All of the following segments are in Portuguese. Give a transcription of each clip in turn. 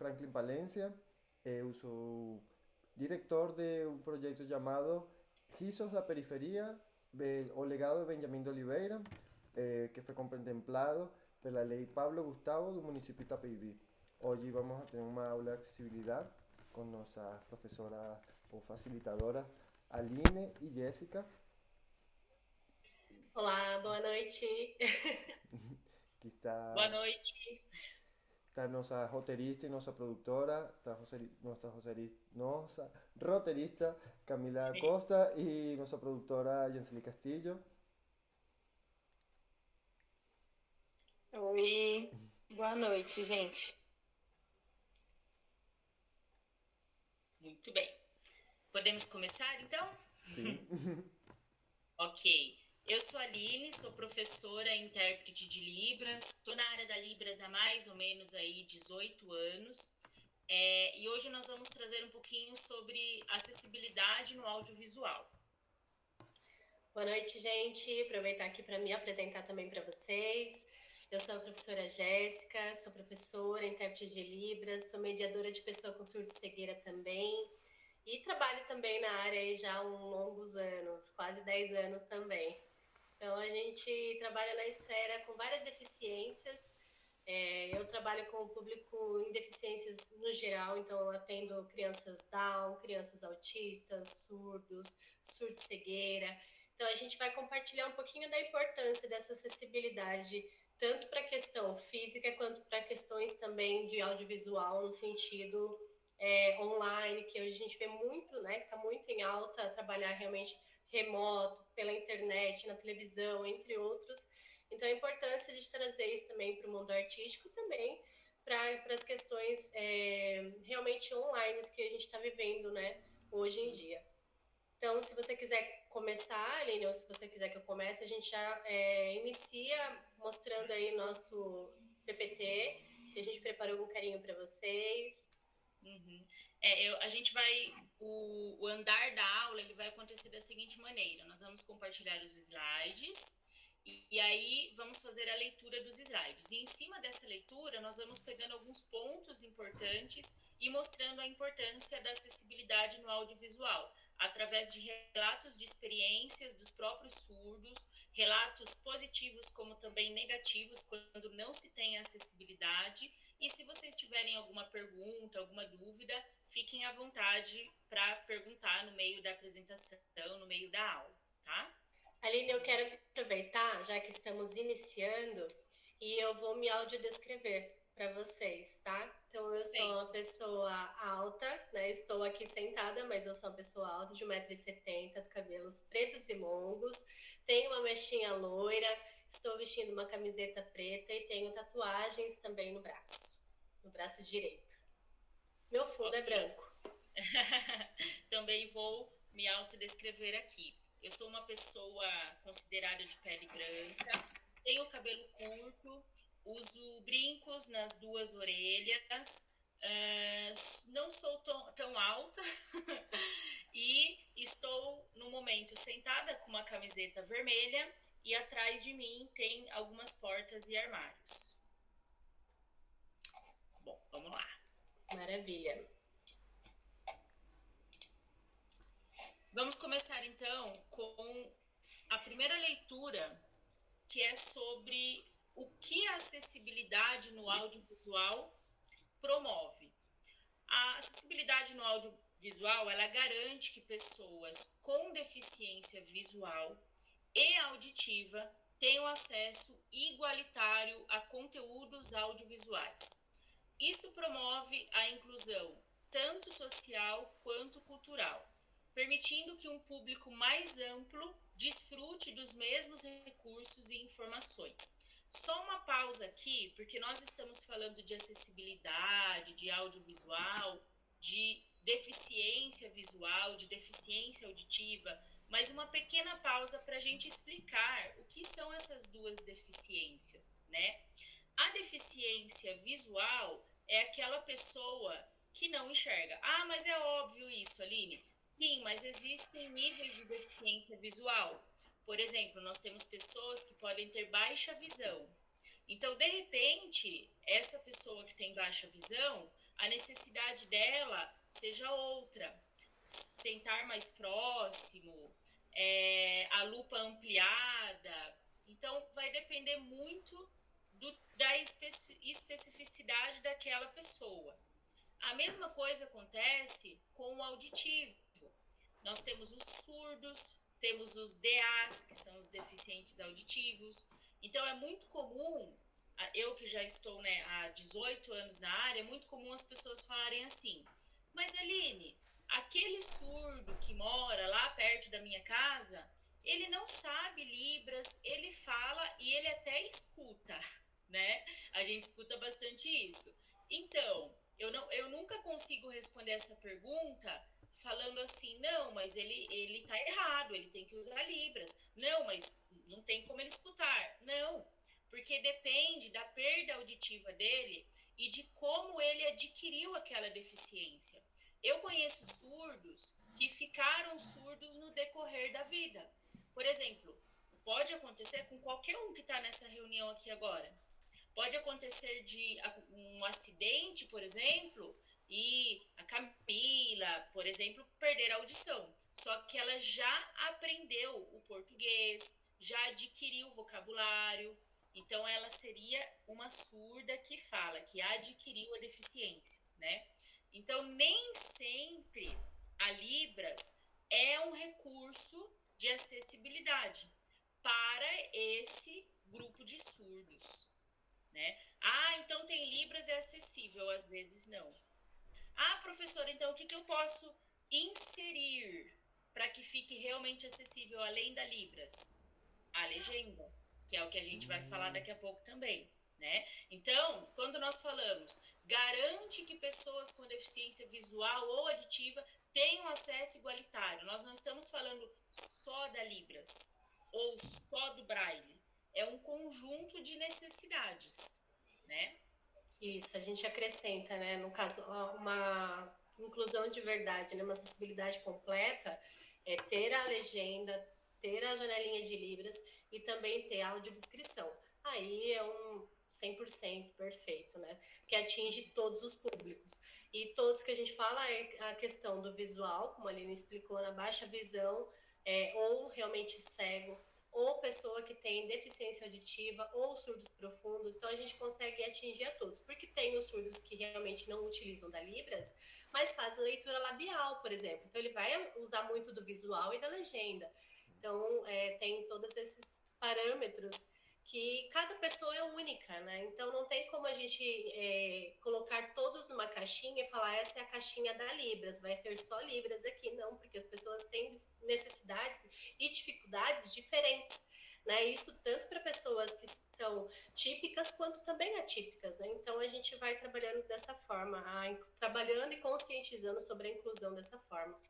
Franklin Palência, eu sou diretor de um projeto chamado Risos da Periferia, o legado de Benjamin de Oliveira, que foi contemplado pela Lei Pablo Gustavo do município de Itapevi. Hoje vamos a ter uma aula de acessibilidade com nossas professoras ou facilitadoras Aline e Jéssica, Olá, boa noite. que Boa está noite. Está nossa roteirista e nossa produtora, está nossa roteirista Camila Costa e nossa produtora Jensely Castillo. Oi, boa noite, gente. Muito bem. Podemos começar, então? Sim. Ok. Eu sou a Aline, sou professora e intérprete de Libras. Estou na área da Libras há mais ou menos aí 18 anos. E hoje nós vamos trazer um pouquinho sobre acessibilidade no audiovisual. Boa noite, gente. Aproveitar aqui para me apresentar também para vocês. Eu sou a professora Jéssica, sou professora, intérprete de Libras, sou mediadora de pessoa com surdo e cegueira também. E trabalho também na área aí já há longos anos, quase 10 anos também. Então, a gente trabalha na esfera com várias deficiências. Eu trabalho com o público em deficiências no geral, então eu atendo crianças Down, crianças autistas, surdos, surdo-cegueira. Então, a gente vai compartilhar um pouquinho da importância dessa acessibilidade, tanto para a questão física, quanto para questões também de audiovisual, no sentido online, que hoje a gente vê muito, né, que está muito em alta, trabalhar realmente remoto, pela internet, na televisão, entre outros. Então, a importância de trazer isso também para o mundo artístico também para as questões realmente online que a gente está vivendo, né, hoje em dia. Então, se você quiser começar, Aline, ou se você quiser que eu comece, a gente já inicia mostrando aí nosso PPT, que a gente preparou com carinho para vocês. Uhum. A gente vai. O andar da aula ele vai acontecer da seguinte maneira: nós vamos compartilhar os slides e aí vamos fazer a leitura dos slides. E em cima dessa leitura, nós vamos pegando alguns pontos importantes e mostrando a importância da acessibilidade no audiovisual, através de relatos de experiências dos próprios surdos, relatos positivos como também negativos quando não se tem acessibilidade. E se vocês tiverem alguma pergunta, alguma dúvida, fiquem à vontade para perguntar no meio da apresentação, no meio da aula, tá? Aline, eu quero aproveitar, já que estamos iniciando, e eu vou me audiodescrever para vocês, tá? Então, eu sou Bem, uma pessoa alta, né? Estou aqui sentada, mas eu sou uma pessoa alta, de 1,70 m, de cabelos pretos e longos, tenho uma mechinha loira, estou vestindo uma camiseta preta e tenho tatuagens também no braço direito. Meu fundo é ok. branco. Também vou me autodescrever aqui. Eu sou uma pessoa considerada de pele branca, tenho cabelo curto, uso brincos nas duas orelhas, não sou tão alta e estou no momento sentada com uma camiseta vermelha e atrás de mim tem algumas portas e armários. Bom, vamos lá. Maravilha. Vamos começar então com a primeira leitura, que é sobre o que a acessibilidade no audiovisual promove. A acessibilidade no audiovisual, ela garante que pessoas com deficiência visual e auditiva tenham acesso igualitário a conteúdos audiovisuais. Isso promove a inclusão tanto social quanto cultural, permitindo que um público mais amplo desfrute dos mesmos recursos e informações. Só uma pausa aqui, porque nós estamos falando de acessibilidade, de audiovisual, de deficiência visual, de deficiência auditiva, mas uma pequena pausa para a gente explicar o que são essas duas deficiências, né? A deficiência visual é aquela pessoa que não enxerga. Ah, mas é óbvio isso, Aline. Sim, mas existem níveis de deficiência visual. Por exemplo, nós temos pessoas que podem ter baixa visão. Então, de repente, essa pessoa que tem baixa visão, a necessidade dela seja outra. Sentar mais próximo, a lupa ampliada. Então, vai depender muito da especificidade daquela pessoa. A mesma coisa acontece com o auditivo. Nós temos os surdos, temos os DAs, que são os deficientes auditivos. Então, é muito comum, eu que já estou, né, há 18 anos na área, é muito comum as pessoas falarem assim: mas Aline, aquele surdo que mora lá perto da minha casa, ele não sabe Libras, ele fala e ele até escuta, né? A gente escuta bastante isso. Então, eu nunca consigo responder essa pergunta falando assim: não, mas ele tá errado, ele tem que usar Libras. Não, mas não tem como ele escutar. Não, porque depende da perda auditiva dele e de como ele adquiriu aquela deficiência. Eu conheço surdos que ficaram surdos no decorrer da vida. Por exemplo, pode acontecer com qualquer um que está nessa reunião aqui agora. Pode acontecer de um acidente, por exemplo, e a Camila, por exemplo, perder a audição. Só que ela já aprendeu o português, já adquiriu o vocabulário. Então, ela seria uma surda que fala, que adquiriu a deficiência, né? Então, nem sempre a Libras é um recurso de acessibilidade para esse grupo de surdos, né? Ah, então tem Libras, é acessível, às vezes não. Ah, professora, então o que eu posso inserir para que fique realmente acessível, além da Libras? A legenda, que é o que a gente vai falar daqui a pouco também, né? Então, quando nós falamos, garante que pessoas com deficiência visual ou auditiva tenham acesso igualitário, nós não estamos falando só da Libras ou só do Braille, é um conjunto de necessidades, né? Isso, a gente acrescenta, né, no caso, uma inclusão de verdade, né, uma acessibilidade completa, é ter a legenda, ter a janelinha de Libras e também ter a audiodescrição. Aí é um 100% perfeito, né, que atinge todos os públicos. E todos que a gente fala é a questão do visual, como a Aline explicou, na baixa visão, ou realmente cego, ou pessoa que tem deficiência auditiva, ou surdos profundos. Então a gente consegue atingir a todos, porque tem os surdos que realmente não utilizam da Libras, mas fazem leitura labial, por exemplo. Então ele vai usar muito do visual e da legenda. Então tem todos esses parâmetros que cada pessoa é única, né? Então não tem como a gente colocar todos numa caixinha e falar essa é a caixinha da Libras, vai ser só Libras aqui. Não, porque as pessoas têm necessidades e dificuldades diferentes, né? Isso tanto para pessoas que são típicas quanto também atípicas, né? Então a gente vai trabalhando dessa forma, trabalhando e conscientizando sobre a inclusão dessa forma.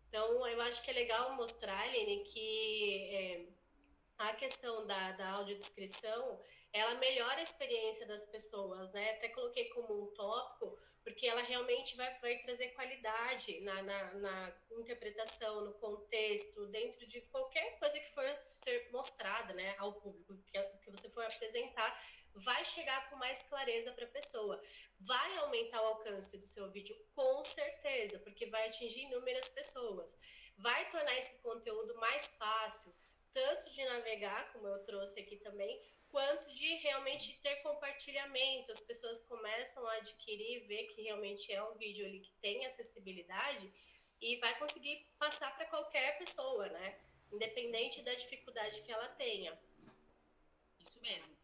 Então eu acho que é legal mostrar, Aline, que a questão da audiodescrição, ela melhora a experiência das pessoas, né? Até coloquei como um tópico, porque ela realmente vai trazer qualidade na interpretação, no contexto, dentro de qualquer coisa que for ser mostrada, né, ao público, que você for apresentar, vai chegar com mais clareza para a pessoa. Vai aumentar o alcance do seu vídeo, com certeza, porque vai atingir inúmeras pessoas. Vai tornar esse conteúdo mais fácil, tanto de navegar, como eu trouxe aqui também, quanto de realmente ter compartilhamento. As pessoas começam a adquirir, ver que realmente é um vídeo ali que tem acessibilidade e vai conseguir passar para qualquer pessoa, né? Independente da dificuldade que ela tenha. Isso mesmo.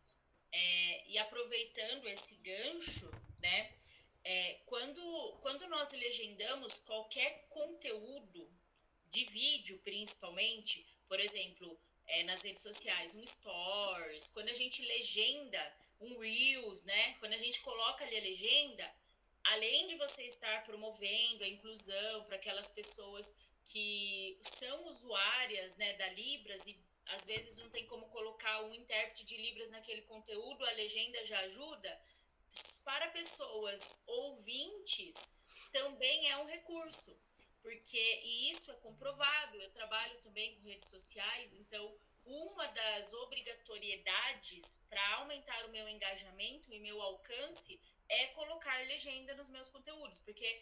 E aproveitando esse gancho, né? Quando nós legendamos qualquer conteúdo de vídeo, principalmente, por exemplo, nas redes sociais, um stories, quando a gente legenda um reels, né? Quando a gente coloca ali a legenda, além de você estar promovendo a inclusão para aquelas pessoas que são usuárias, né, da Libras e às vezes não tem como colocar um intérprete de Libras naquele conteúdo, a legenda já ajuda. Para pessoas ouvintes, também é um recurso, porque, e isso é comprovado, eu trabalho também com redes sociais, então uma das obrigatoriedades para aumentar o meu engajamento e meu alcance é colocar legenda nos meus conteúdos, porque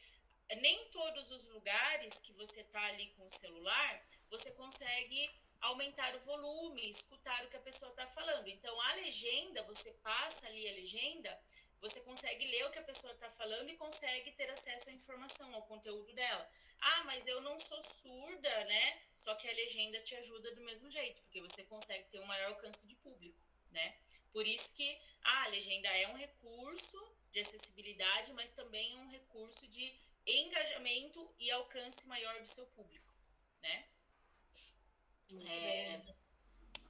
nem todos os lugares que você está ali com o celular, você consegue aumentar o volume, escutar o que a pessoa está falando. Então, a legenda, você passa ali a legenda, você consegue ler o que a pessoa está falando e consegue ter acesso à informação, ao conteúdo dela. Ah, mas eu não sou surda, né? Só que a legenda te ajuda do mesmo jeito, porque você consegue ter um maior alcance de público, né? Por isso que a legenda é um recurso de acessibilidade, mas também é um recurso de engajamento e alcance maior do seu público, né?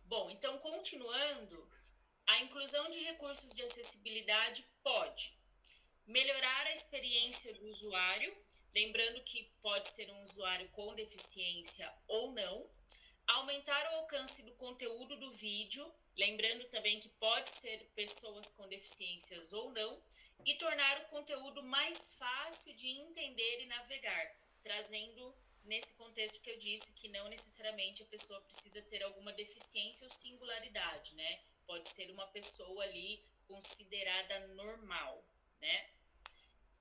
Bom, então, continuando, a inclusão de recursos de acessibilidade pode melhorar a experiência do usuário, lembrando que pode ser um usuário com deficiência ou não, aumentar o alcance do conteúdo do vídeo, lembrando também que pode ser pessoas com deficiências ou não, e tornar o conteúdo mais fácil de entender e navegar, trazendo nesse contexto que eu disse que não necessariamente a pessoa precisa ter alguma deficiência ou singularidade, né? Pode ser uma pessoa ali considerada normal, né?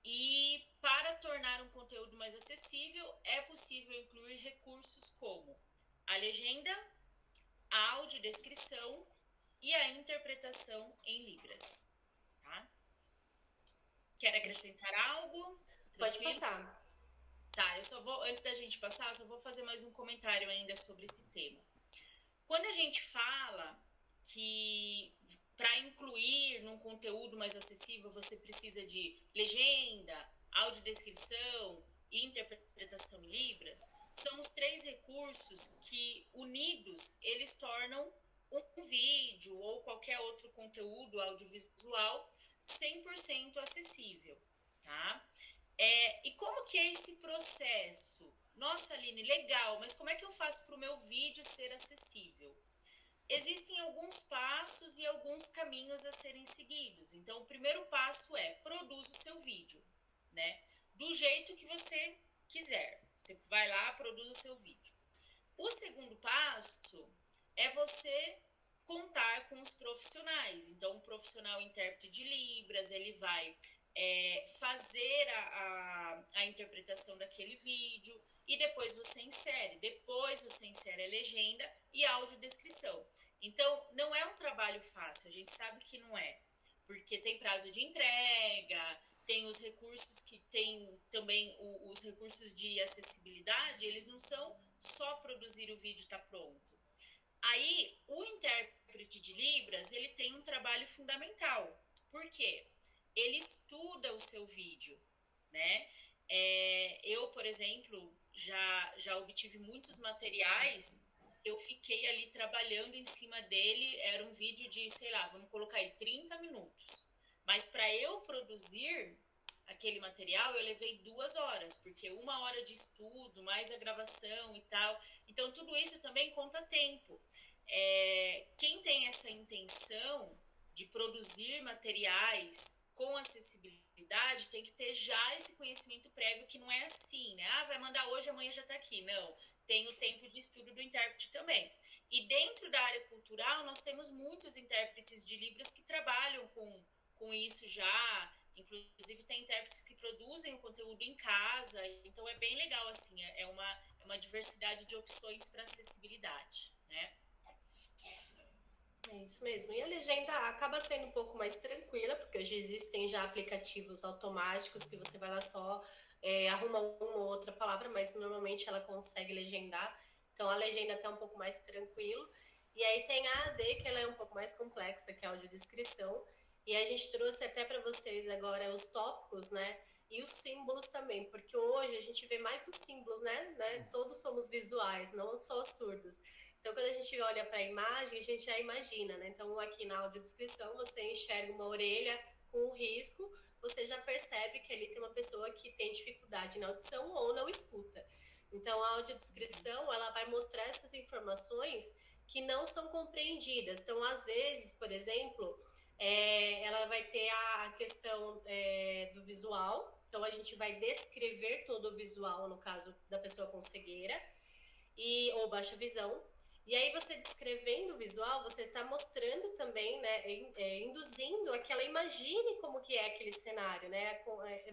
E para tornar um conteúdo mais acessível, é possível incluir recursos como a legenda, a audiodescrição e a interpretação em Libras, tá? Quer acrescentar algo? Pode Tranquilo? passar. Tá, eu só vou, antes da gente passar, eu só vou fazer mais um comentário ainda sobre esse tema. Quando a gente fala que para incluir num conteúdo mais acessível você precisa de legenda, audiodescrição e interpretação em Libras, são os 3 recursos que, unidos, eles tornam um vídeo ou qualquer outro conteúdo audiovisual 100% acessível, tá? E como que é esse processo? Nossa, Aline, legal, mas como é que eu faço para o meu vídeo ser acessível? Existem alguns passos e alguns caminhos a serem seguidos. Então, o primeiro passo é produza o seu vídeo, né? Do jeito que você quiser. Você vai lá, produz o seu vídeo. O segundo passo é você contar com os profissionais. Então, um profissional intérprete de Libras, ele vai fazer a interpretação daquele vídeo e depois você insere a legenda e a audiodescrição. Então, não é um trabalho fácil, a gente sabe que não é, porque tem prazo de entrega, tem os recursos que tem também os recursos de acessibilidade, eles não são só produzir o vídeo e tá pronto. Aí, o intérprete de Libras, ele tem um trabalho fundamental. Por quê? Ele estuda o seu vídeo, né? Eu, por exemplo, já obtive muitos materiais, eu fiquei ali trabalhando em cima dele, era um vídeo de, sei lá, vamos colocar aí 30 minutos. Mas para eu produzir aquele material, eu levei 2 horas, porque 1 hora de estudo, mais a gravação e tal. Então, tudo isso também conta tempo. Quem tem essa intenção de produzir materiais com acessibilidade tem que ter já esse conhecimento prévio, que não é assim, né? Ah, vai mandar hoje, amanhã já tá aqui. Não, tem o tempo de estudo do intérprete também. E dentro da área cultural, nós temos muitos intérpretes de Libras que trabalham com isso já. Inclusive, tem intérpretes que produzem o conteúdo em casa. Então, é bem legal, assim, é uma diversidade de opções para acessibilidade, né? É isso mesmo. E a legenda acaba sendo um pouco mais tranquila, porque hoje existem já aplicativos automáticos que você vai lá só arruma uma ou outra palavra, mas normalmente ela consegue legendar. Então a legenda está um pouco mais tranquilo. E aí tem a AD, que ela é um pouco mais complexa, que é a audiodescrição. E a gente trouxe até para vocês agora os tópicos, né? E os símbolos também, porque hoje a gente vê mais os símbolos, né? Todos somos visuais, não só surdos. Então, quando a gente olha para a imagem, a gente já imagina, né? Então, aqui na audiodescrição, você enxerga uma orelha com um risco, você já percebe que ali tem uma pessoa que tem dificuldade na audição ou não escuta. Então, a audiodescrição, ela vai mostrar essas informações que não são compreendidas. Então, às vezes, por exemplo, ela vai ter a questão do visual. Então, a gente vai descrever todo o visual, no caso da pessoa com cegueira ou baixa visão. E aí você descrevendo o visual, você está mostrando também, né, induzindo a que ela imagine como que é aquele cenário, né?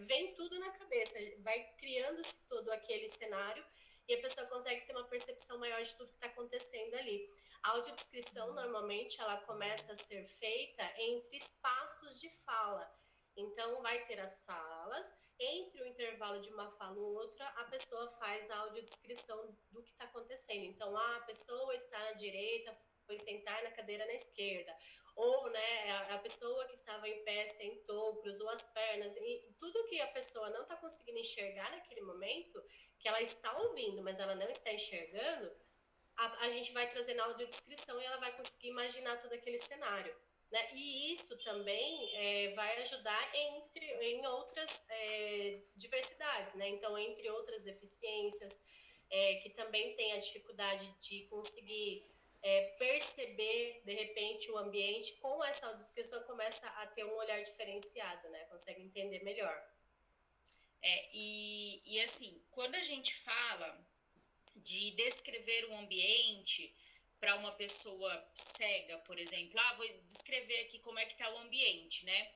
Vem tudo na cabeça, vai criando-se todo aquele cenário e a pessoa consegue ter uma percepção maior de tudo que está acontecendo ali. A audiodescrição, normalmente, ela começa a ser feita entre espaços de fala. Então, vai ter as falas, entre o intervalo de uma fala ou outra, a pessoa faz a audiodescrição do que está acontecendo. Então, a pessoa está na direita, foi sentar na cadeira na esquerda. Ou, né, a pessoa que estava em pé sentou, cruzou as pernas. E tudo que a pessoa não está conseguindo enxergar naquele momento, que ela está ouvindo, mas ela não está enxergando, a gente vai trazer na audiodescrição e ela vai conseguir imaginar todo aquele cenário. Né? E isso também vai ajudar em outras diversidades, né? Então, entre outras deficiências, que também tem a dificuldade de conseguir perceber, de repente, o ambiente, com essa audiodescrição começa a ter um olhar diferenciado, né? Consegue entender melhor. E assim, quando a gente fala de descrever um ambiente para uma pessoa cega, por exemplo, vou descrever aqui como é que está o ambiente, né?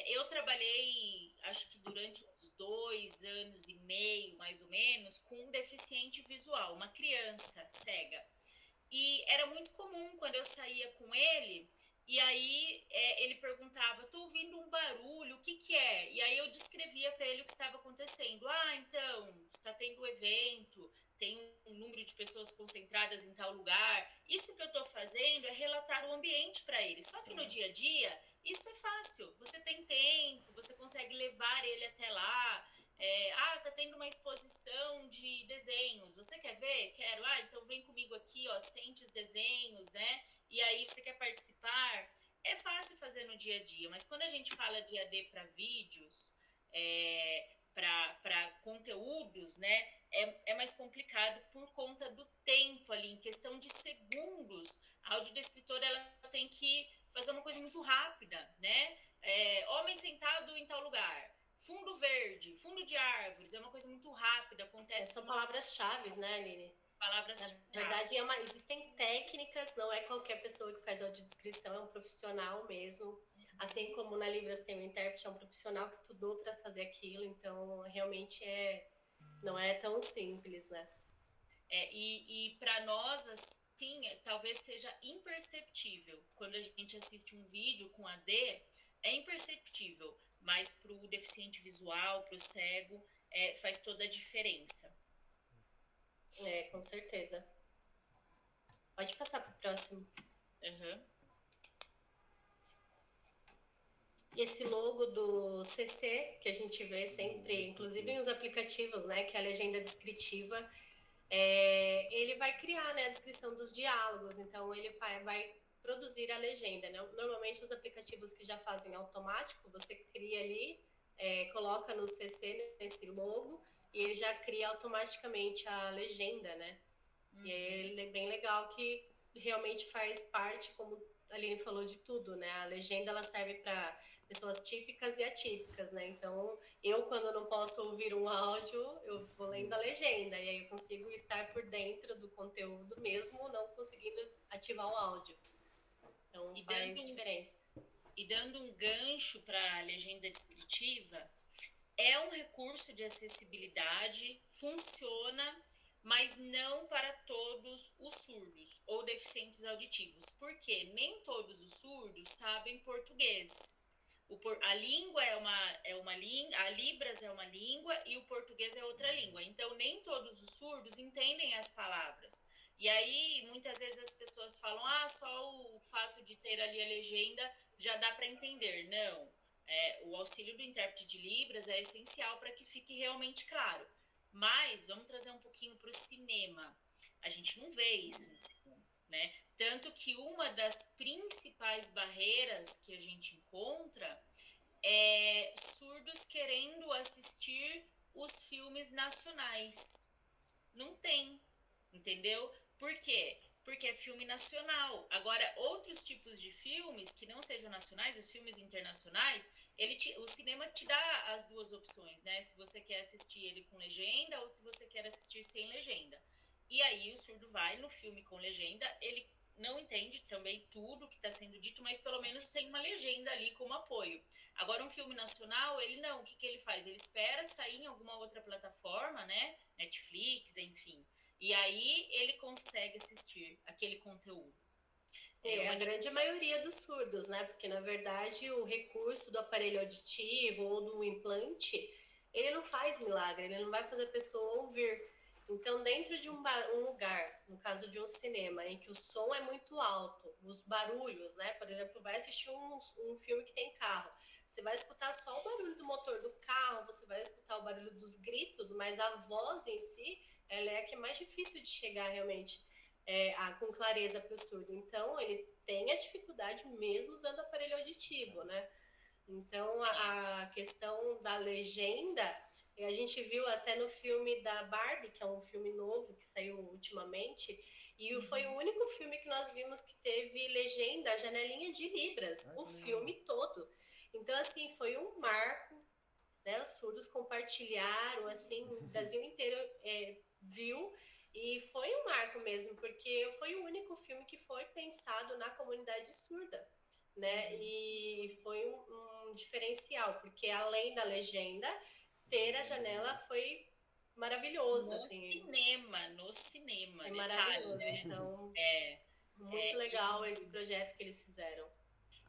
Eu trabalhei, acho que durante uns 2 anos e meio, mais ou menos, com um deficiente visual, uma criança cega. E era muito comum quando eu saía com ele, e aí ele perguntava, tô ouvindo um barulho, o que que é? E aí eu descrevia para ele o que estava acontecendo. Então, está tendo um evento, tem um número de pessoas concentradas em tal lugar. Isso que eu estou fazendo é relatar o ambiente para ele. Só que no dia a dia, isso é fácil. Você tem tempo, você consegue levar ele até lá. Tá tendo uma exposição de desenhos. Você quer ver? Quero. Então vem comigo aqui, ó, sente os desenhos, né? E aí você quer participar? É fácil fazer no dia a dia, mas quando a gente fala de AD para vídeos, para conteúdos, né? É mais complicado por conta do tempo ali, em questão de segundos. A audiodescritora ela tem que fazer uma coisa muito rápida, né? Homem sentado em tal lugar, fundo verde, fundo de árvores, é uma coisa muito rápida, acontece. São palavras-chave, né, Aline? Palavras-chave. Na verdade, existem técnicas, não é qualquer pessoa que faz audiodescrição, é um profissional mesmo. Assim como na Libras tem um intérprete, é um profissional que estudou para fazer aquilo, então realmente não é tão simples, né? E para nós, assim, talvez seja imperceptível. Quando a gente assiste um vídeo com AD, é imperceptível, mas para o deficiente visual, para o cego, faz toda a diferença. Com certeza. Pode passar para o próximo. Uhum. Esse logo do CC, que a gente vê sempre, inclusive nos aplicativos, né, que é a legenda descritiva, ele vai criar, né, a descrição dos diálogos, então ele vai produzir a legenda, né? Normalmente os aplicativos que já fazem automático, você cria ali, coloca no CC nesse logo e ele já cria automaticamente a legenda, né? E ele é bem legal que realmente faz parte, como a Aline falou, de tudo, né? A legenda ela serve para pessoas típicas e atípicas, né? Então, eu quando não posso ouvir um áudio, eu vou lendo a legenda e aí eu consigo estar por dentro do conteúdo mesmo não conseguindo ativar o áudio. Então, faz diferença. E dando um gancho para a legenda descritiva, é um recurso de acessibilidade, funciona, mas não para todos os surdos ou deficientes auditivos, porque nem todos os surdos sabem português. A língua é uma língua, a Libras é uma língua e o português é outra língua. Então, nem todos os surdos entendem as palavras. E aí, muitas vezes as pessoas falam, só o fato de ter ali a legenda já dá para entender. Não, o auxílio do intérprete de Libras é essencial para que fique realmente claro. Mas, vamos trazer um pouquinho para o cinema. A gente não vê isso no cinema, né? Tanto que uma das principais barreiras que a gente encontra é surdos querendo assistir os filmes nacionais. Não tem, entendeu? Por quê? Porque é filme nacional. Agora, outros tipos de filmes que não sejam nacionais, os filmes internacionais, o cinema te dá as duas opções, né? Se você quer assistir ele com legenda ou se você quer assistir sem legenda. E aí o surdo vai no filme com legenda, ele não entende também tudo que está sendo dito, mas pelo menos tem uma legenda ali como apoio. Agora, um filme nacional, ele não. O que ele faz? Ele espera sair em alguma outra plataforma, né? Netflix, enfim. E aí ele consegue assistir aquele conteúdo. A grande maioria dos surdos, né? Porque, na verdade, o recurso do aparelho auditivo ou do implante, ele não faz milagre, ele não vai fazer a pessoa ouvir. Então, dentro de um lugar, no caso de um cinema, em que o som é muito alto, os barulhos, né? Por exemplo, vai assistir um filme que tem carro. Você vai escutar só o barulho do motor do carro, você vai escutar o barulho dos gritos, mas a voz em si, ela é a que é mais difícil de chegar realmente com clareza para o surdo. Então, ele tem a dificuldade mesmo usando aparelho auditivo, né? Então, a questão da legenda, a gente viu até no filme da Barbie, que é um filme novo que saiu ultimamente, e foi o único filme que nós vimos que teve legenda, janelinha de Libras, o filme todo. Então, assim, foi um marco, né? Os surdos compartilharam, assim, o Brasil inteiro viu, e foi um marco mesmo, porque foi o único filme que foi pensado na comunidade surda, né? E foi um diferencial, porque além da legenda, ter a janela foi maravilhoso. No assim. cinema. É detalhe, maravilhoso, né? então muito legal esse projeto que eles fizeram.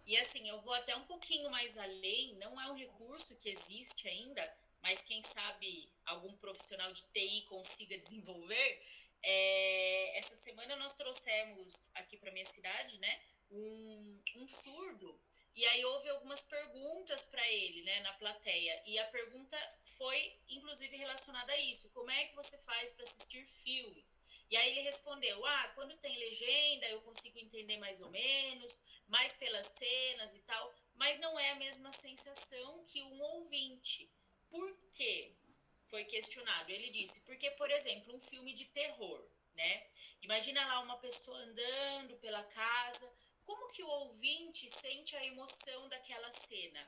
E assim, eu vou até um pouquinho mais além, não é um recurso que existe ainda, mas quem sabe algum profissional de TI consiga desenvolver. Essa semana nós trouxemos aqui para minha cidade, né, um surdo, e aí houve algumas perguntas para ele, né, na plateia, e a pergunta foi inclusive relacionada a isso: como é que você faz para assistir filmes? E aí ele respondeu: quando tem legenda eu consigo entender mais ou menos, mais pelas cenas e tal, mas não é a mesma sensação que um ouvinte. Por quê? Foi questionado. Ele disse: porque, por exemplo, um filme de terror, né? Imagina lá uma pessoa andando pela casa, como que o ouvinte sente a emoção daquela cena?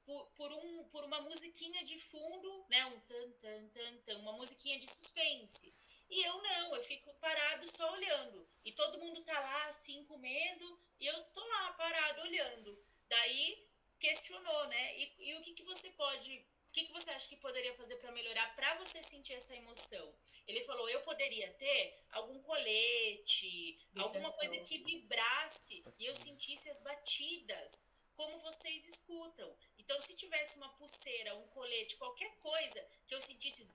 Por uma musiquinha de fundo, né? Um tan, tan, tan, tan, uma musiquinha de suspense. E eu não, eu fico parado só olhando. E todo mundo tá lá assim comendo e eu tô lá parado olhando. Daí questionou, né? E o que você pode, o que você acha que poderia fazer para melhorar, para você sentir essa emoção? Ele falou: eu poderia ter algum colete, alguma coisa que vibrasse e eu sentisse as batidas, como vocês escutam. Então, se tivesse uma pulseira, um colete, qualquer coisa que eu sentisse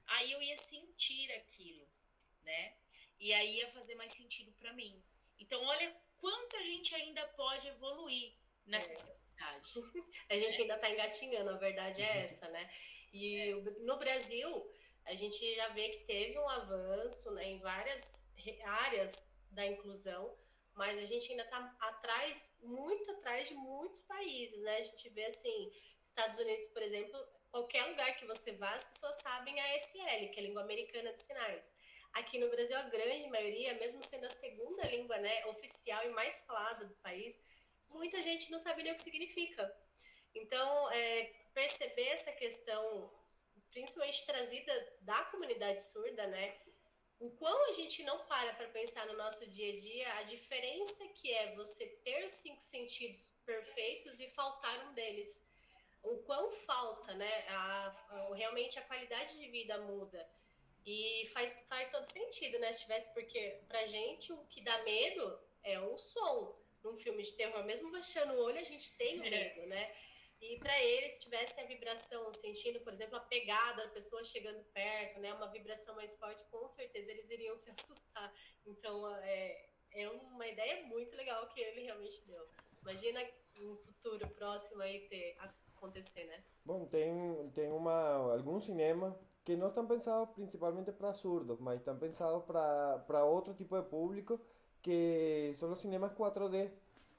aí eu ia sentir aquilo, né? E aí ia fazer mais sentido para mim. Então, olha quanto a gente ainda pode evoluir nessa cidade. A gente ainda está engatinhando, a verdade é essa, né? E no Brasil, a gente já vê que teve um avanço, né, em várias áreas da inclusão, mas a gente ainda está muito atrás de muitos países, né? A gente vê, assim, Estados Unidos, por exemplo, qualquer lugar que você vá, as pessoas sabem a ASL, que é a língua americana de sinais. Aqui no Brasil, a grande maioria, mesmo sendo a segunda língua, né, oficial e mais falada do país, muita gente não sabe nem o que significa. Então, perceber essa questão, principalmente trazida da comunidade surda, né, o quão a gente não para pensar no nosso dia a dia, a diferença que é você ter os 5 sentidos perfeitos e faltar um deles. O quão falta, né? Realmente a qualidade de vida muda. E faz todo sentido, né? Se tivesse, porque pra gente o que dá medo é o som. Num filme de terror, mesmo baixando o olho, a gente tem o medo, né? E para eles, se tivesse a vibração, sentindo, por exemplo, a pegada da pessoa chegando perto, né? Uma vibração mais forte, com certeza eles iriam se assustar. Então, é uma ideia muito legal que ele realmente deu. Imagina um futuro próximo aí acontecer, né? Bom, tem algum cinema que não estão pensados principalmente para surdos, mas estão pensados para outro tipo de público, que são os cinemas 4D,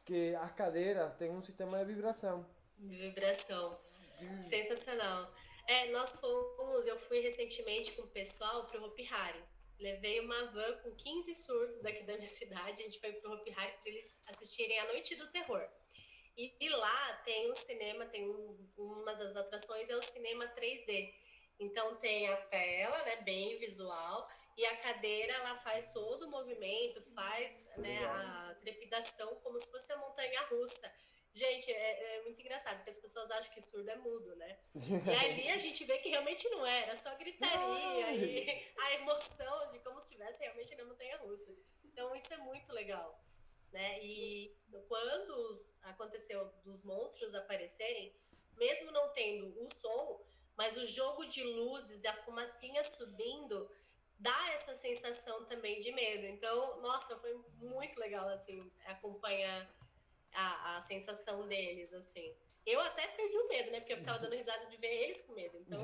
que as cadeiras têm um sistema de vibração. Vibração. Sensacional. Eu fui recentemente com o pessoal pro Hopi Hari. Levei uma van com 15 surdos daqui da minha cidade, a gente foi pro Hopi Hari para eles assistirem a Noite do Terror. E lá tem um cinema, uma das atrações é o cinema 3D. Então tem a tela, né, bem visual, e a cadeira ela faz todo o movimento, faz, né, Legal. a trepidação como se fosse a montanha-russa. Gente, é muito engraçado, porque as pessoas acham que surdo é mudo, né? E ali a gente vê que realmente não era só gritaria Ai. e a emoção de como se estivesse realmente na montanha-russa. Então isso é muito legal, né? E quando aconteceu dos monstros aparecerem, mesmo não tendo o som, mas o jogo de luzes e a fumacinha subindo dá essa sensação também de medo. Então, nossa, foi muito legal assim acompanhar a sensação deles, assim. Eu até perdi o medo, né? Porque eu ficava dando risada de ver eles com medo. Então,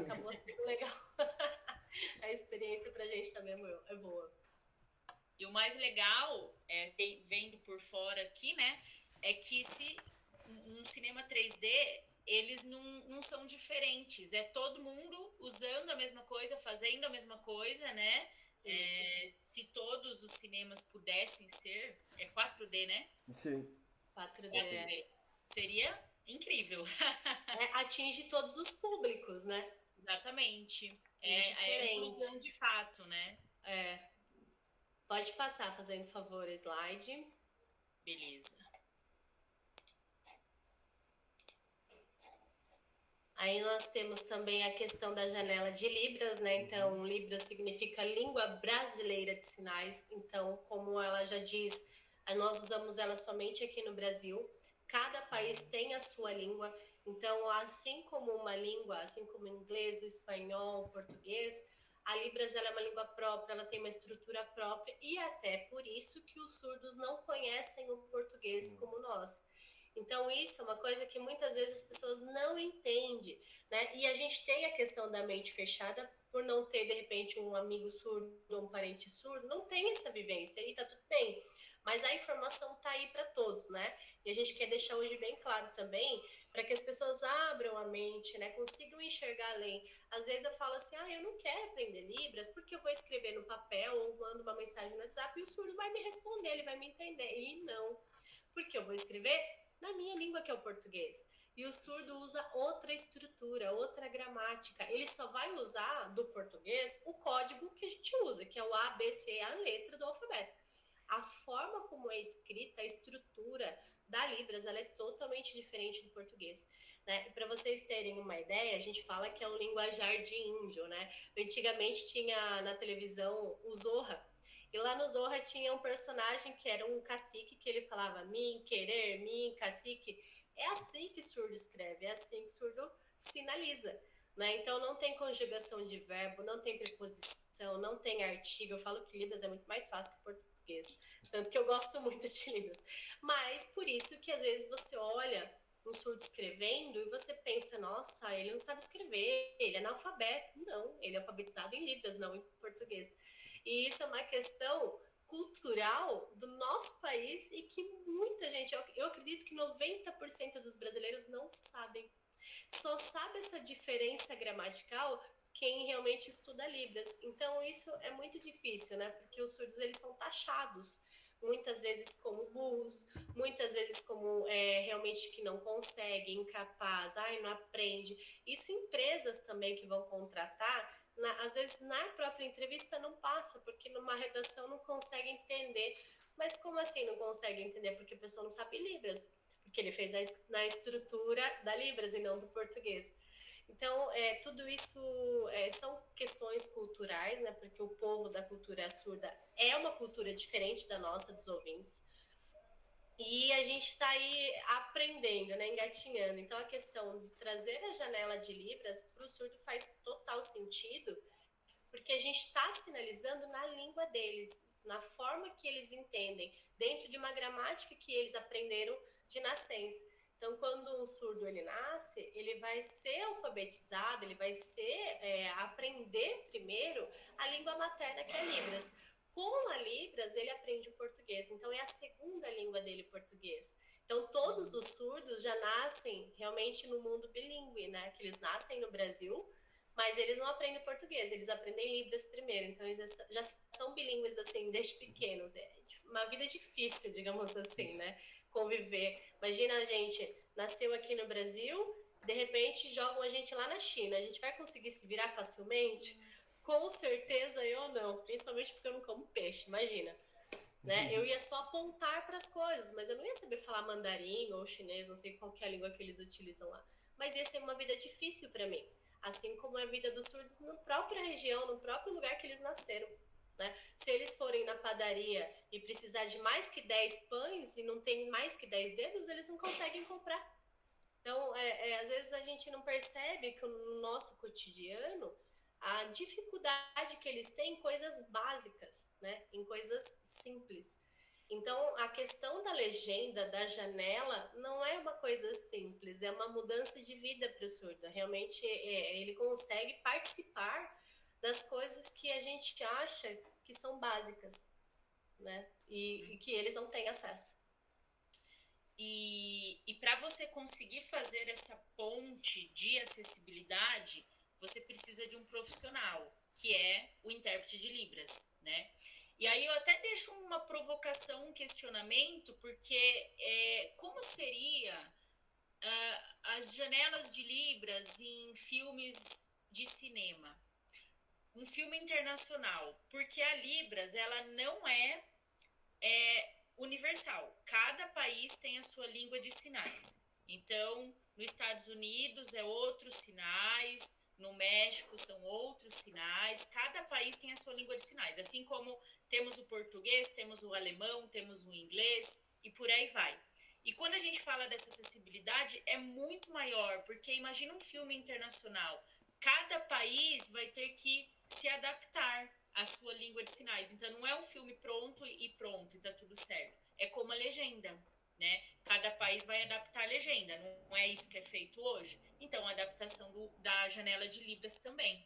acabou sendo legal. A experiência pra gente também é boa. E o mais legal, vendo por fora aqui, né, é que se um cinema 3D, eles não são diferentes. É todo mundo usando a mesma coisa, fazendo a mesma coisa, né? Se todos os cinemas pudessem ser... É 4D, né? Sim. 4D. Seria incrível. Atinge todos os públicos, né? Exatamente. É inclusão de fato, né? Pode passar, fazendo favor, slide. Beleza. Aí nós temos também a questão da janela de Libras, né? Então, Libras significa Língua Brasileira de Sinais. Então, como ela já diz, nós usamos ela somente aqui no Brasil. Cada país tem a sua língua. Então, assim como uma língua, assim como o inglês, o espanhol, o português, a Libras ela é uma língua própria, ela tem uma estrutura própria e até por isso que os surdos não conhecem o português como nós. Então, isso é uma coisa que muitas vezes as pessoas não entendem, né? E a gente tem a questão da mente fechada por não ter, de repente, um amigo surdo ou um parente surdo, não tem essa vivência e tá tudo bem. Mas a informação tá aí para todos, né? E a gente quer deixar hoje bem claro também para que as pessoas abram a mente, né? Consigam enxergar além. Às vezes eu falo assim, eu não quero aprender Libras porque eu vou escrever no papel ou mando uma mensagem no WhatsApp e o surdo vai me responder, ele vai me entender. E não, porque eu vou escrever na minha língua, que é o português. E o surdo usa outra estrutura, outra gramática. Ele só vai usar do português o código que a gente usa, que é o A, B, C, a letra do alfabeto. A forma como é escrita, a estrutura da Libras, ela é totalmente diferente do português. Né? Para vocês terem uma ideia, a gente fala que é um linguajar de índio. Né? Antigamente tinha na televisão o Zorra, e lá no Zorra tinha um personagem que era um cacique, que ele falava mim, querer, mim, cacique. É assim que surdo escreve, é assim que surdo sinaliza. Né? Então não tem conjugação de verbo, não tem preposição, não tem artigo. Eu falo que Libras é muito mais fácil que português. Tanto que eu gosto muito de Libras. Mas por isso que às vezes você olha um surdo escrevendo e você pensa, nossa, ele não sabe escrever, ele é analfabeto. Não, ele é alfabetizado em Libras, não em português. E isso é uma questão cultural do nosso país e que muita gente, eu acredito que 90% dos brasileiros não sabem. Só sabe essa diferença gramatical quem realmente estuda Libras. Então isso é muito difícil, né? Porque os surdos eles são taxados muitas vezes como burros, muitas vezes como realmente que não consegue, incapaz, não aprende. Isso empresas também que vão contratar, às vezes na própria entrevista não passa, porque numa redação não consegue entender. Mas como assim não consegue entender? Porque a pessoa não sabe Libras, porque ele fez na estrutura da Libras e não do português. Então, tudo isso são questões culturais, né? Porque o povo da cultura surda é uma cultura diferente da nossa, dos ouvintes. E a gente está aí aprendendo, né? Engatinhando. Então, a questão de trazer a janela de Libras para o surdo faz total sentido, porque a gente está sinalizando na língua deles, na forma que eles entendem, dentro de uma gramática que eles aprenderam de nascença. Então, quando um surdo ele nasce, ele vai ser alfabetizado, ele vai aprender primeiro a língua materna, que é Libras. Com a Libras, ele aprende o português. Então, é a segunda língua dele, português. Então, todos os surdos já nascem realmente no mundo bilíngue, né? Que eles nascem no Brasil, mas eles não aprendem português, eles aprendem Libras primeiro. Então, eles já são bilíngues, assim, desde pequenos. É uma vida difícil, digamos assim, né? Conviver. Imagina a gente nasceu aqui no Brasil, de repente jogam a gente lá na China. A gente vai conseguir se virar facilmente? Com certeza eu não, principalmente porque eu não como peixe, imagina. Né? Eu ia só apontar para as coisas, mas eu não ia saber falar mandarim ou chinês, não sei qual que é a língua que eles utilizam lá. Mas ia ser uma vida difícil para mim, assim como é a vida dos surdos na própria região, no próprio lugar que eles nasceram. Né? Se eles forem na padaria e precisar de mais que 10 pães e não tem mais que 10 dedos, eles não conseguem comprar. Então, às vezes a gente não percebe que no nosso cotidiano a dificuldade que eles têm em coisas básicas, né? Em coisas simples. Então, a questão da legenda, da janela, não é uma coisa simples, é uma mudança de vida para o surdo. Realmente, ele consegue participar das coisas que a gente acha que são básicas, né? E que eles não têm acesso. E para você conseguir fazer essa ponte de acessibilidade, você precisa de um profissional, que é o intérprete de Libras, né? E aí eu até deixo uma provocação, um questionamento, porque como seria as janelas de Libras em filmes de cinema? Um filme internacional, porque a Libras, ela não é universal. Cada país tem a sua língua de sinais. Então, nos Estados Unidos é outros sinais, no México são outros sinais. Cada país tem a sua língua de sinais. Assim como temos o português, temos o alemão, temos o inglês e por aí vai. E quando a gente fala dessa acessibilidade, é muito maior, porque imagina um filme internacional. Cada país vai ter que se adaptar a sua língua de sinais. Então, não é um filme pronto e tá tudo certo. É como a legenda, né? Cada país vai adaptar a legenda, não é isso que é feito hoje? Então, a adaptação da janela de Libras também.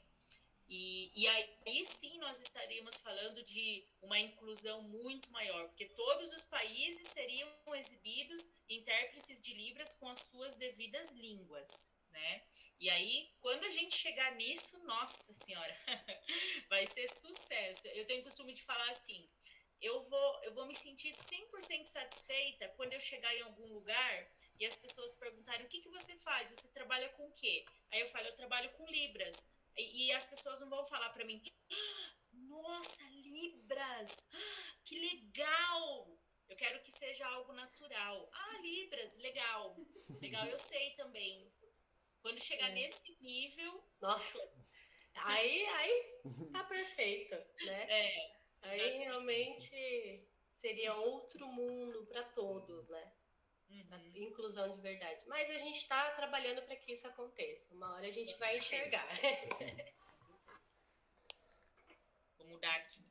E aí sim nós estaríamos falando de uma inclusão muito maior, porque todos os países seriam exibidos intérpretes de Libras com as suas devidas línguas, né? E aí, quando a gente chegar nisso, nossa senhora, vai ser sucesso. Eu tenho o costume de falar assim, eu vou me sentir 100% satisfeita quando eu chegar em algum lugar e as pessoas perguntarem, o que você faz? Você trabalha com o quê? Aí eu falo, eu trabalho com Libras. E as pessoas não vão falar para mim, nossa, Libras, que legal! Eu quero que seja algo natural. Ah, Libras, legal. Legal, eu sei também. Quando chegar nesse nível... Nossa, aí tá perfeito, né? Aí realmente seria outro mundo para todos, né? Inclusão de verdade. Mas a gente está trabalhando para que isso aconteça. Uma hora a gente vai enxergar. Vou mudar aqui.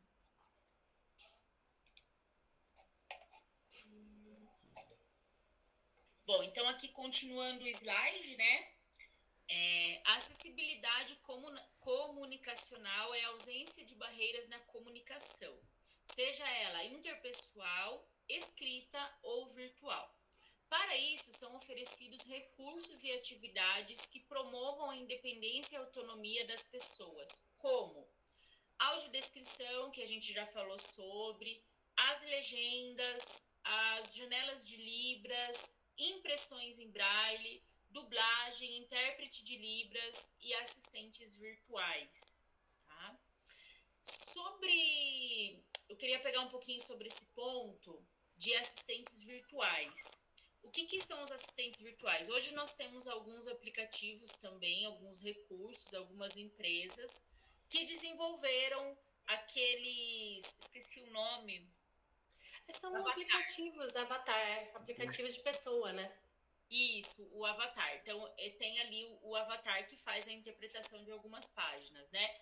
Bom, então aqui continuando o slide, né? A acessibilidade comunicacional é a ausência de barreiras na comunicação, seja ela interpessoal, escrita ou virtual. Para isso, são oferecidos recursos e atividades que promovam a independência e autonomia das pessoas, como audiodescrição, que a gente já falou sobre, as legendas, as janelas de Libras, impressões em braille, dublagem, intérprete de Libras e assistentes virtuais. Tá? Eu queria pegar um pouquinho sobre esse ponto de assistentes virtuais. O que são os assistentes virtuais? Hoje nós temos alguns aplicativos também, alguns recursos, algumas empresas que desenvolveram aqueles... Esqueci o nome. São aplicativos, aplicativos de pessoa, né? Isso, o avatar. Então, tem ali o avatar que faz a interpretação de algumas páginas, né?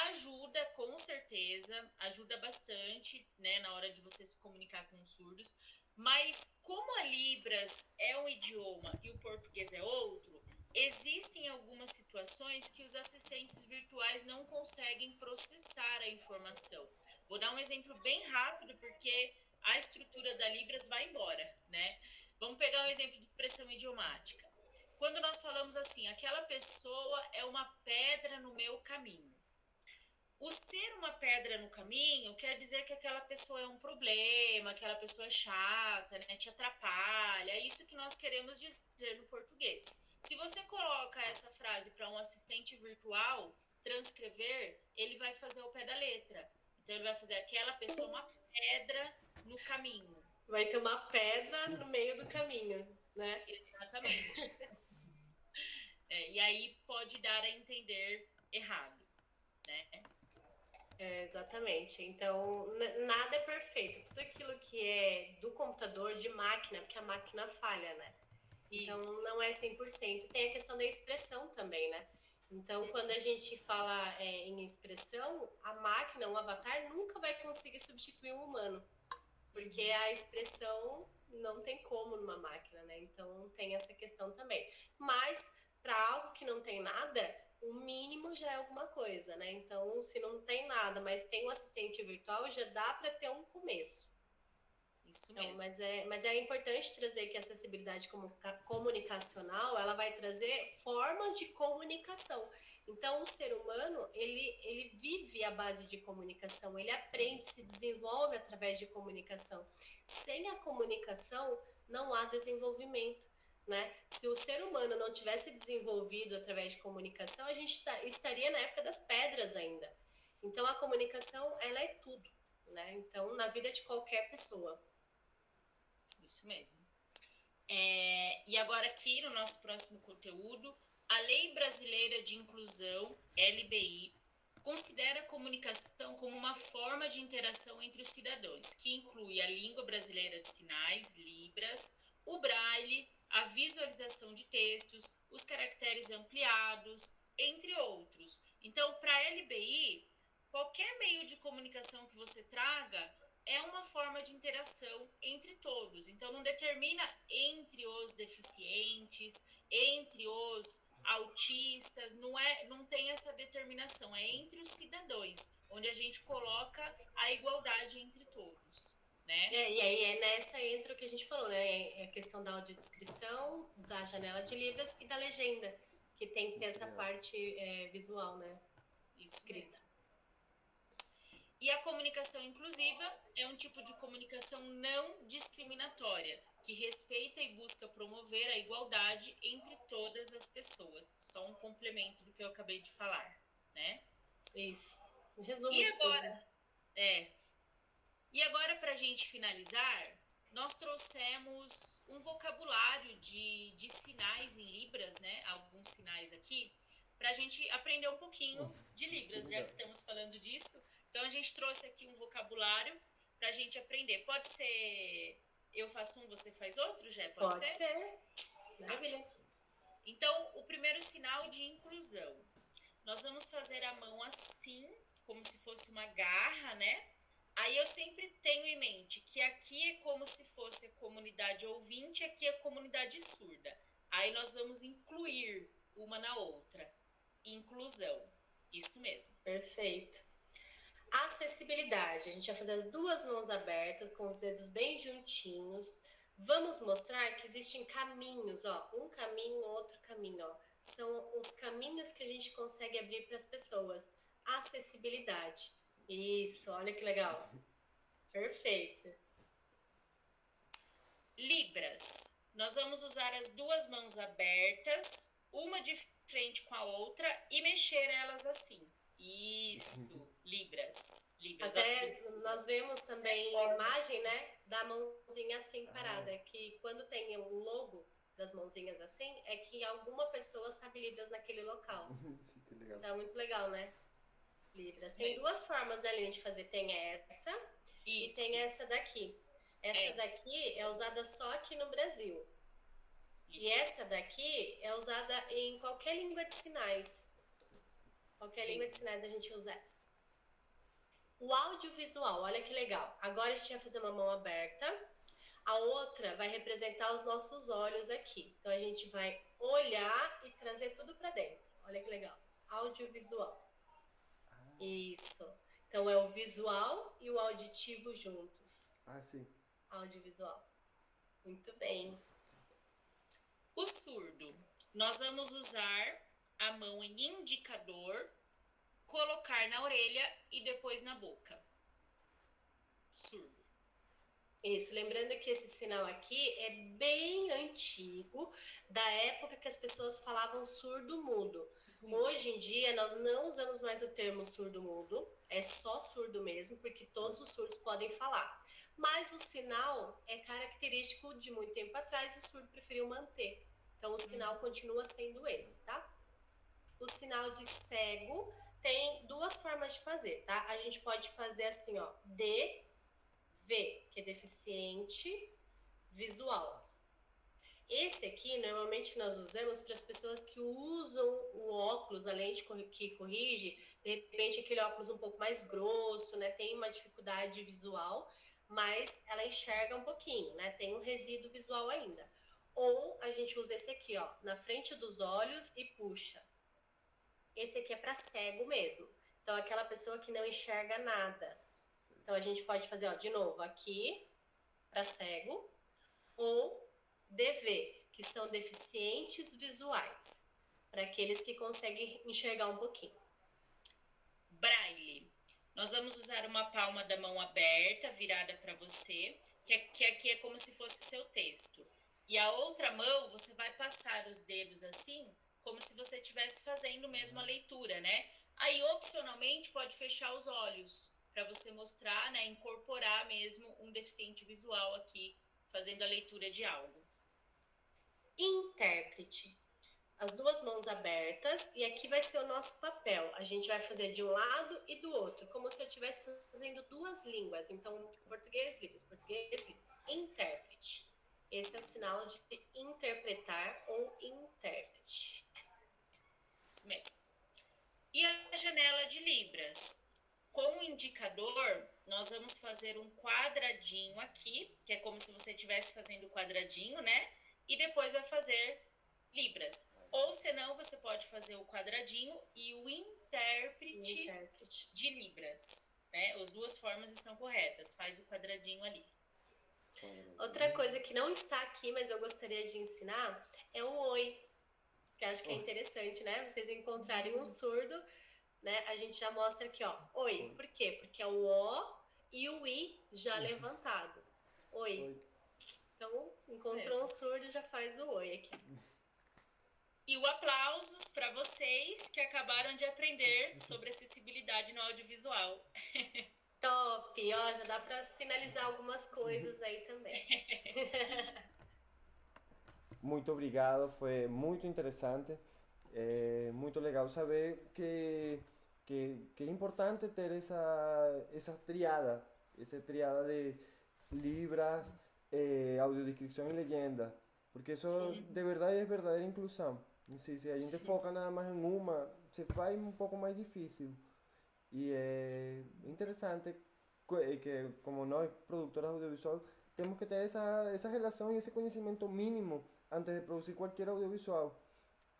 Ajuda, com certeza, ajuda bastante, né, na hora de você se comunicar com os surdos. Mas como a Libras é um idioma e o português é outro, existem algumas situações que os assistentes virtuais não conseguem processar a informação. Vou dar um exemplo bem rápido, porque a estrutura da Libras vai embora, né? Vamos pegar um exemplo de expressão idiomática. Quando nós falamos assim, aquela pessoa é uma pedra no meu caminho. O ser uma pedra no caminho quer dizer que aquela pessoa é um problema, aquela pessoa é chata, né, te atrapalha. É isso que nós queremos dizer no português. Se você coloca essa frase para um assistente virtual, transcrever, ele vai fazer ao pé da letra. Então, ele vai fazer aquela pessoa uma pedra no caminho. Vai ter uma pedra no meio do caminho, né? Exatamente. E aí pode dar a entender errado, né? Exatamente. Então, nada é perfeito. Tudo aquilo que é do computador, de máquina, porque a máquina falha, né? Então, não é 100%. Tem a questão da expressão também, né? Então, quando a gente fala em expressão, a máquina, um avatar, nunca vai conseguir substituir um humano. Porque a expressão não tem como numa máquina, né? Então, tem essa questão também. Mas, para algo que não tem nada, o mínimo já é alguma coisa, né? Então, se não tem nada, mas tem um assistente virtual, já dá para ter um começo. Isso mesmo. Mas é importante trazer que a acessibilidade comunicacional, ela vai trazer formas de comunicação. Então, o ser humano, ele vive à base de comunicação, ele aprende, se desenvolve através de comunicação. Sem a comunicação, não há desenvolvimento, né? Se o ser humano não tivesse desenvolvido através de comunicação, a gente estaria na época das pedras ainda. Então, a comunicação, ela é tudo, né? Então, na vida de qualquer pessoa. Isso mesmo. E agora aqui no nosso próximo conteúdo, a Lei Brasileira de Inclusão, LBI, considera a comunicação como uma forma de interação entre os cidadãos, que inclui a língua brasileira de sinais, Libras, o braille, a visualização de textos, os caracteres ampliados, entre outros. Então, para a LBI, qualquer meio de comunicação que você traga é uma forma de interação entre todos. Então, não determina entre os deficientes, entre os autistas, não tem essa determinação, é entre os cidadãos, onde a gente coloca a igualdade entre todos, né? E aí nessa entra o que a gente falou, né? É a questão da audiodescrição, da janela de Libras e da legenda, que tem que ter essa parte visual, né? Escrita. E a comunicação inclusiva é um tipo de comunicação não discriminatória, que respeita e busca promover a igualdade entre todas as pessoas. Só um complemento do que eu acabei de falar, né? Isso. Resumo E de agora, para a gente finalizar, nós trouxemos um vocabulário de sinais em Libras, né? Alguns sinais aqui, para a gente aprender um pouquinho de Libras, já que estamos falando disso. Então, a gente trouxe aqui um vocabulário para a gente aprender. Pode ser eu faço um, você faz outro, Jé? Pode ser. Maravilha. Então, o primeiro sinal de inclusão. Nós vamos fazer a mão assim, como se fosse uma garra, né? Aí eu sempre tenho em mente que aqui é como se fosse a comunidade ouvinte, aqui é a comunidade surda. Aí nós vamos incluir uma na outra. Inclusão. Isso mesmo. Perfeito. Acessibilidade. A gente vai fazer as duas mãos abertas, com os dedos bem juntinhos. Vamos mostrar que existem caminhos, ó. Um caminho, outro caminho, ó. São os caminhos que a gente consegue abrir para as pessoas. Acessibilidade. Isso, olha que legal. Perfeito. Libras. Nós vamos usar as duas mãos abertas, uma de frente com a outra e mexer elas assim. Isso, Libras. Até nós vemos também imagem, né, da mãozinha assim parada, que quando tem um logo das mãozinhas assim, é que alguma pessoa sabe Libras naquele local. Então é muito legal, né? Libras. Tem duas formas da linha de fazer, tem essa e tem essa daqui. Essa daqui é usada só aqui no Brasil. E essa daqui é usada em qualquer língua de sinais. Qualquer língua de sinais a gente usa essa. O audiovisual, olha que legal. Agora a gente vai fazer uma mão aberta. A outra vai representar os nossos olhos aqui. Então a gente vai olhar e trazer tudo para dentro. Olha que legal. Audiovisual. Isso. Então é o visual e o auditivo juntos. Sim. Audiovisual. Muito bem. O surdo. Nós vamos usar a mão em indicador, colocar na orelha e depois na boca. Surdo. Isso, lembrando que esse sinal aqui é bem antigo, da época que as pessoas falavam surdo-mudo. Hoje hoje em dia, nós não usamos mais o termo surdo-mudo, é só surdo mesmo, porque todos os surdos podem falar. Mas o sinal é característico de muito tempo atrás e o surdo preferiu manter. Então, o sinal continua sendo esse, tá? O sinal de cego tem duas formas de fazer, tá? A gente pode fazer assim, ó, DV, que é deficiente visual. Esse aqui, normalmente nós usamos para as pessoas que usam o óculos, a lente que corrige, de repente aquele óculos um pouco mais grosso, né? Tem uma dificuldade visual, mas ela enxerga um pouquinho, né? Tem um resíduo visual ainda. Ou a gente usa esse aqui, ó, na frente dos olhos e puxa. Esse aqui é para cego mesmo. Então, aquela pessoa que não enxerga nada. Então, a gente pode fazer, ó, de novo, aqui, para cego, ou DV, que são deficientes visuais, para aqueles que conseguem enxergar um pouquinho. Braille. Nós vamos usar uma palma da mão aberta, virada para você, que aqui é como se fosse o seu texto. E a outra mão, você vai passar os dedos assim, como se você estivesse fazendo mesmo a leitura, né? Aí, opcionalmente, pode fechar os olhos, para você mostrar, né, incorporar mesmo um deficiente visual aqui, fazendo a leitura de algo. Intérprete. As duas mãos abertas, e aqui vai ser o nosso papel. A gente vai fazer de um lado e do outro, como se eu estivesse fazendo duas línguas. Então, português, libras, português, libras. Intérprete. Esse é o sinal de interpretar ou intérprete. Isso mesmo. E a janela de libras? Com o indicador, nós vamos fazer um quadradinho aqui, que é como se você estivesse fazendo o quadradinho, né? E depois vai fazer libras. Ou senão, você pode fazer o quadradinho e o intérprete de libras, né? As duas formas estão corretas. Faz o quadradinho ali. Outra coisa que não está aqui, mas eu gostaria de ensinar, é o oi. Que acho que é interessante, né? Vocês encontrarem um surdo, né? A gente já mostra aqui, ó. Oi. Por quê? Porque é o O e o I já levantado. Oi. Então, encontrou um surdo, já faz o oi aqui. E o aplausos para vocês que acabaram de aprender sobre acessibilidade no audiovisual. Top! Ó, já dá para sinalizar algumas coisas aí também. Muito obrigado, foi muito interessante. É muito legal saber que é importante ter essa triada de libras, audiodescripção e legenda, porque isso de verdade é verdadeira inclusão. Se a gente foca nada mais em uma, se faz um pouco mais difícil. E é interessante que, como nós, produtores audiovisuais, temos que ter essa relação e esse conhecimento mínimo antes de produzir qualquer audiovisual.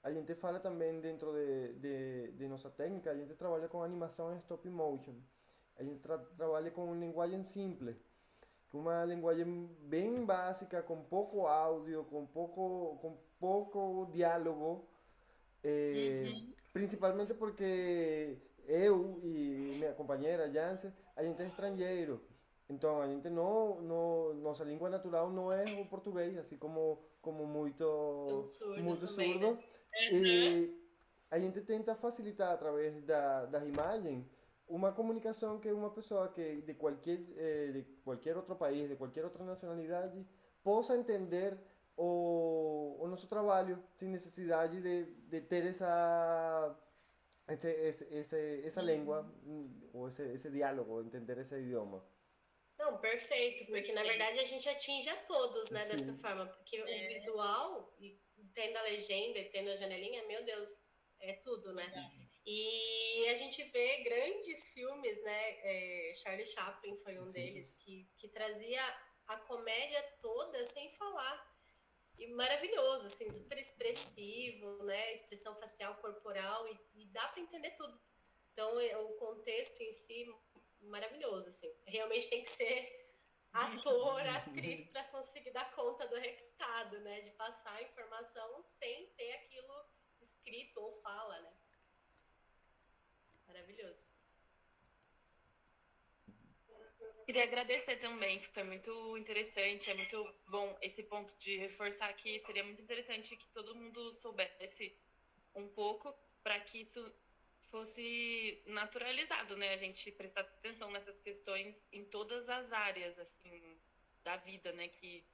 A gente fala também dentro de nossa técnica, a gente trabalha com animação em stop motion. A gente trabalha com uma linguagem simples, com uma linguagem bem básica, com pouco áudio, com pouco diálogo, principalmente porque eu e minha companheira Jansen, a gente é estrangeiro. Então, a gente nossa língua natural não é o português, assim como muito surdo. Né? E a gente tenta facilitar através das imagens uma comunicação que uma pessoa que de qualquer outro país, de qualquer outra nacionalidade, possa entender o nosso trabalho sem necessidade de ter essa língua ou esse diálogo, entender esse idioma. Não, perfeito, porque na verdade a gente atinge a todos, né, dessa forma, porque o visual, tendo a legenda e tendo a janelinha, meu Deus, é tudo, né? E a gente vê grandes filmes, né, Charlie Chaplin foi um deles, que trazia a comédia toda sem falar. E maravilhoso, assim, super expressivo, né, expressão facial, corporal, e dá para entender tudo. Então, o contexto em si, maravilhoso, assim. Realmente tem que ser ator, atriz para conseguir dar conta do recado, né? De passar a informação sem ter aquilo escrito ou fala, né? Maravilhoso. Queria agradecer também, que foi muito interessante, é muito bom esse ponto de reforçar que seria muito interessante que todo mundo soubesse um pouco para que isso fosse naturalizado, né? A gente prestar atenção nessas questões em todas as áreas, assim, da vida, né? Que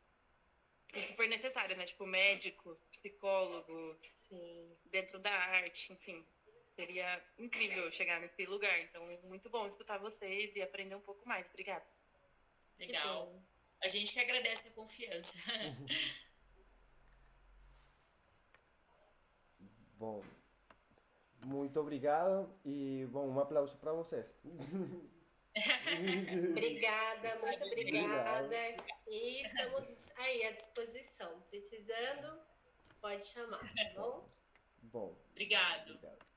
são super necessárias, né? Tipo, médicos, psicólogos, Sim. dentro da arte, enfim. Seria incrível chegar nesse lugar. Então, muito bom escutar vocês e aprender um pouco mais. Obrigada. Legal. A gente que agradece a confiança. Bom, muito obrigado e, bom, um aplauso para vocês. Obrigada, muito obrigada. Obrigado. E estamos aí à disposição. Precisando, pode chamar, tá bom? Bom, Obrigado. obrigado.